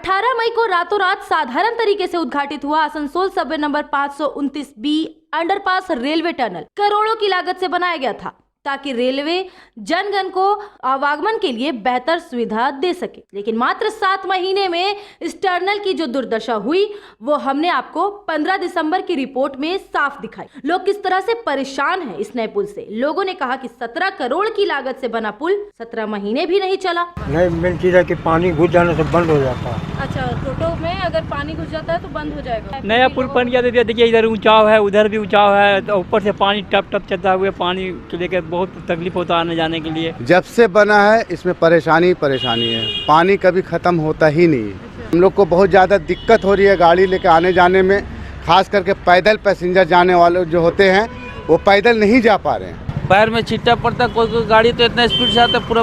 18 मई को रातों रात साधारण तरीके से उद्घाटित हुआ Asansol Subway number 529B underpass railway tunnel करोड़ों की लागत से बनाया गया था ताकि रेलवे जनगण को आवागमन के लिए बेहतर सुविधा दे सके। लेकिन मात्र 7 महीने में इस टनल की जो दुर्दशा हुई वो हमने आपको 15 दिसंबर की रिपोर्ट में साफ दिखाई। लोग किस तरह से परेशान हैं इस नए पुल से। लोगों ने कहा कि 17 करोड़ की लागत से बना पुल 17 महीने भी नहीं चला। नहीं मिलती है कि पानी घुस जाने से बंद हो जाता है। अच्छा, टोटो में अगर पानी घुस जाता है तो बंद हो जाएगा। नया पुल बन गया तो देखिए इधर ऊंचाव है, उधर भी ऊंचाव है, तो ऊपर से पानी टप टप चलता हुआ पानी के लेकर बहुत तकलीफ होता है आने जाने के लिए। जब से बना है इसमें परेशानी है, पानी कभी खत्म होता ही नहीं है। हम लोग को बहुत ज़्यादा दिक्कत हो रही है गाड़ी लेकर आने जाने में, खास करके पैदल पैसेंजर जाने वाले जो होते हैं वो पैदल नहीं जा पा रहे हैं। पैर में छिट्टा पड़ता, कोई गाड़ी तो इतना स्पीड से आता पूरा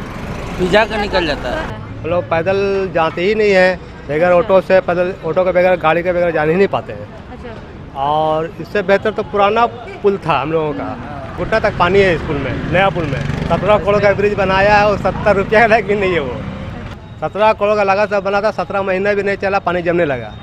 भिजा कर निकल जाता है। हम लोग पैदल जाते ही नहीं है, बगैर ऑटो से, पैदल ऑटो के बगैर गाड़ी के बगैर जाने ही नहीं पाते हैं। और इससे बेहतर तो पुराना पुल था हम लोगों का, घुटना तक पानी है इस पुल में, नया पुल में 17 करोड़ का ब्रिज बनाया है और 70 रुपया का कि नहीं है वो 17 करोड़ का लागत से बना था, 17 महीना भी नहीं चला, पानी जमने लगा।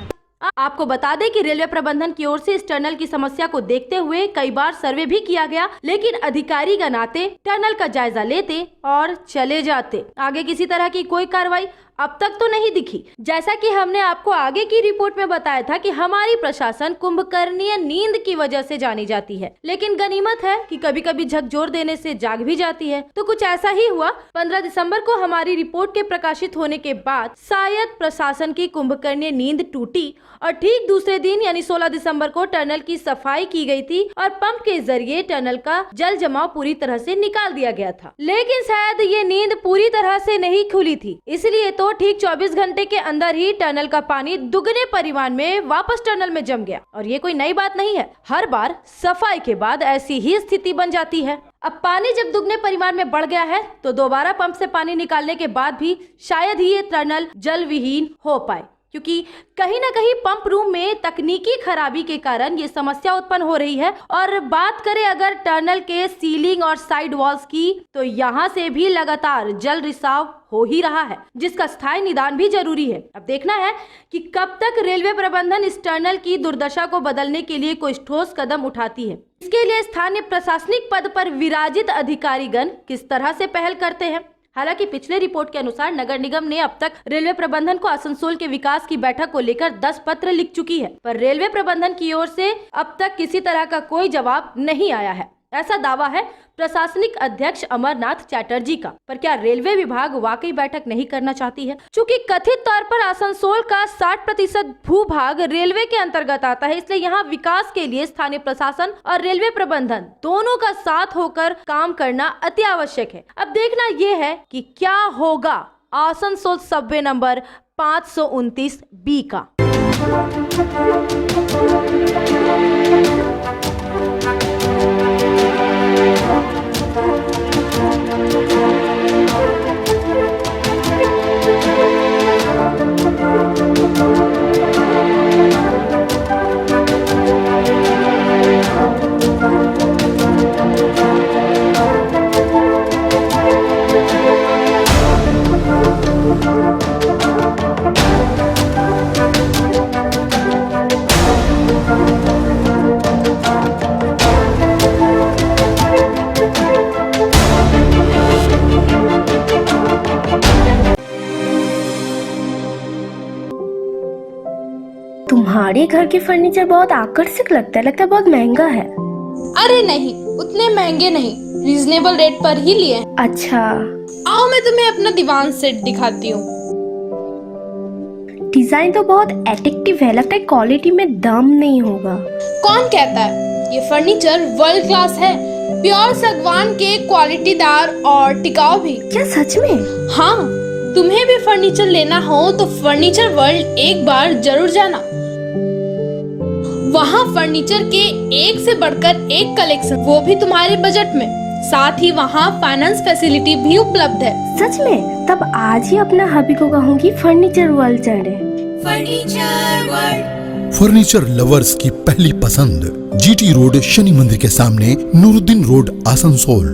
आपको बता दें कि रेलवे प्रबंधन की ओर से इस टनल की समस्या को देखते हुए कई बार सर्वे भी किया गया, लेकिन अधिकारी गण आते, टनल का जायजा लेते और चले जाते। आगे किसी तरह की कोई कार्रवाई अब तक तो नहीं दिखी। जैसा कि हमने आपको आगे की रिपोर्ट में बताया था कि हमारी प्रशासन कुंभकर्णीय नींद की वजह से जानी जाती है, लेकिन गनीमत है कि कभी कभी झकझोर देने से जाग भी जाती है। तो कुछ ऐसा ही हुआ। 15 दिसंबर को हमारी रिपोर्ट के प्रकाशित होने के बाद शायद प्रशासन की कुंभकर्णीय नींद टूटी और ठीक दूसरे दिन यानी 16 दिसंबर को टनल की सफाई की गई थी और पंप के जरिए टनल का जल जमाव पूरी तरह से निकाल दिया गया था। लेकिन शायद ये नींद पूरी तरह से नहीं खुली थी, इसलिए तो ठीक 24 घंटे के अंदर ही टनल का पानी दुगने परिमाण में वापस टनल में जम गया। और ये कोई नई बात नहीं है, हर बार सफाई के बाद ऐसी ही स्थिति बन जाती है। अब पानी जब दुगने परिमाण में बढ़ गया है तो दोबारा पंप से पानी निकालने के बाद भी शायद ही ये टनल जल विहीन हो पाए, क्योंकि कहीं ना कहीं पंप रूम में तकनीकी खराबी के कारण ये समस्या उत्पन्न हो रही है। और बात करें अगर टनल के सीलिंग और साइड वॉल्स की, तो यहाँ से भी लगातार जल रिसाव हो ही रहा है, जिसका स्थायी निदान भी जरूरी है। अब देखना है कि कब तक रेलवे प्रबंधन इस टनल की दुर्दशा को बदलने के लिए कोई ठोस कदम उठाती है। इसके लिए स्थानीय प्रशासनिक पद पर विराजित अधिकारीगण किस तरह से पहल करते हैं। हालांकि पिछले रिपोर्ट के अनुसार नगर निगम ने अब तक रेलवे प्रबंधन को आसनसोल के विकास की बैठक को लेकर 10 पत्र लिख चुकी है, पर रेलवे प्रबंधन की ओर से अब तक किसी तरह का कोई जवाब नहीं आया है। ऐसा दावा है प्रशासनिक अध्यक्ष अमरनाथ चैटर्जी का। पर क्या रेलवे विभाग वाकई बैठक नहीं करना चाहती है? चूंकि कथित तौर पर आसनसोल का 60% भूभाग रेलवे के अंतर्गत आता है, इसलिए यहाँ विकास के लिए स्थानीय प्रशासन और रेलवे प्रबंधन दोनों का साथ होकर काम करना अति आवश्यक है। अब देखना ये है कि क्या होगा आसनसोल सबवे नंबर 529B का। तुम्हारे घर के फर्नीचर बहुत आकर्षक लगता है बहुत महंगा है। अरे नहीं, उतने महंगे नहीं, रीजनेबल रेट पर ही लिए। अच्छा, आओ मैं तुम्हें अपना दीवान सेट दिखाती हूँ। डिजाइन तो बहुत एट्रैक्टिव है, लगता है क्वालिटी में दम नहीं होगा। कौन कहता है? ये फर्नीचर वर्ल्ड क्लास है, प्योर सागवान के, क्वालिटीदार और टिकाऊ भी। क्या सच में? हाँ, तुम्हें भी फर्नीचर लेना हो तो फर्नीचर वर्ल्ड एक बार जरूर जाना। वहाँ फर्नीचर के एक से बढ़कर एक कलेक्शन, वो भी तुम्हारे बजट में। साथ ही वहाँ फाइनेंस फैसिलिटी भी उपलब्ध है। सच में? तब आज ही अपना हबी को कहूँगी फर्नीचर वर्ल्ड चढ़े। फर्नीचर वर्ल्ड, फर्नीचर लवर्स की पहली पसंद, GT रोड, शनि मंदिर के सामने, नूरुद्दीन रोड, आसनसोल।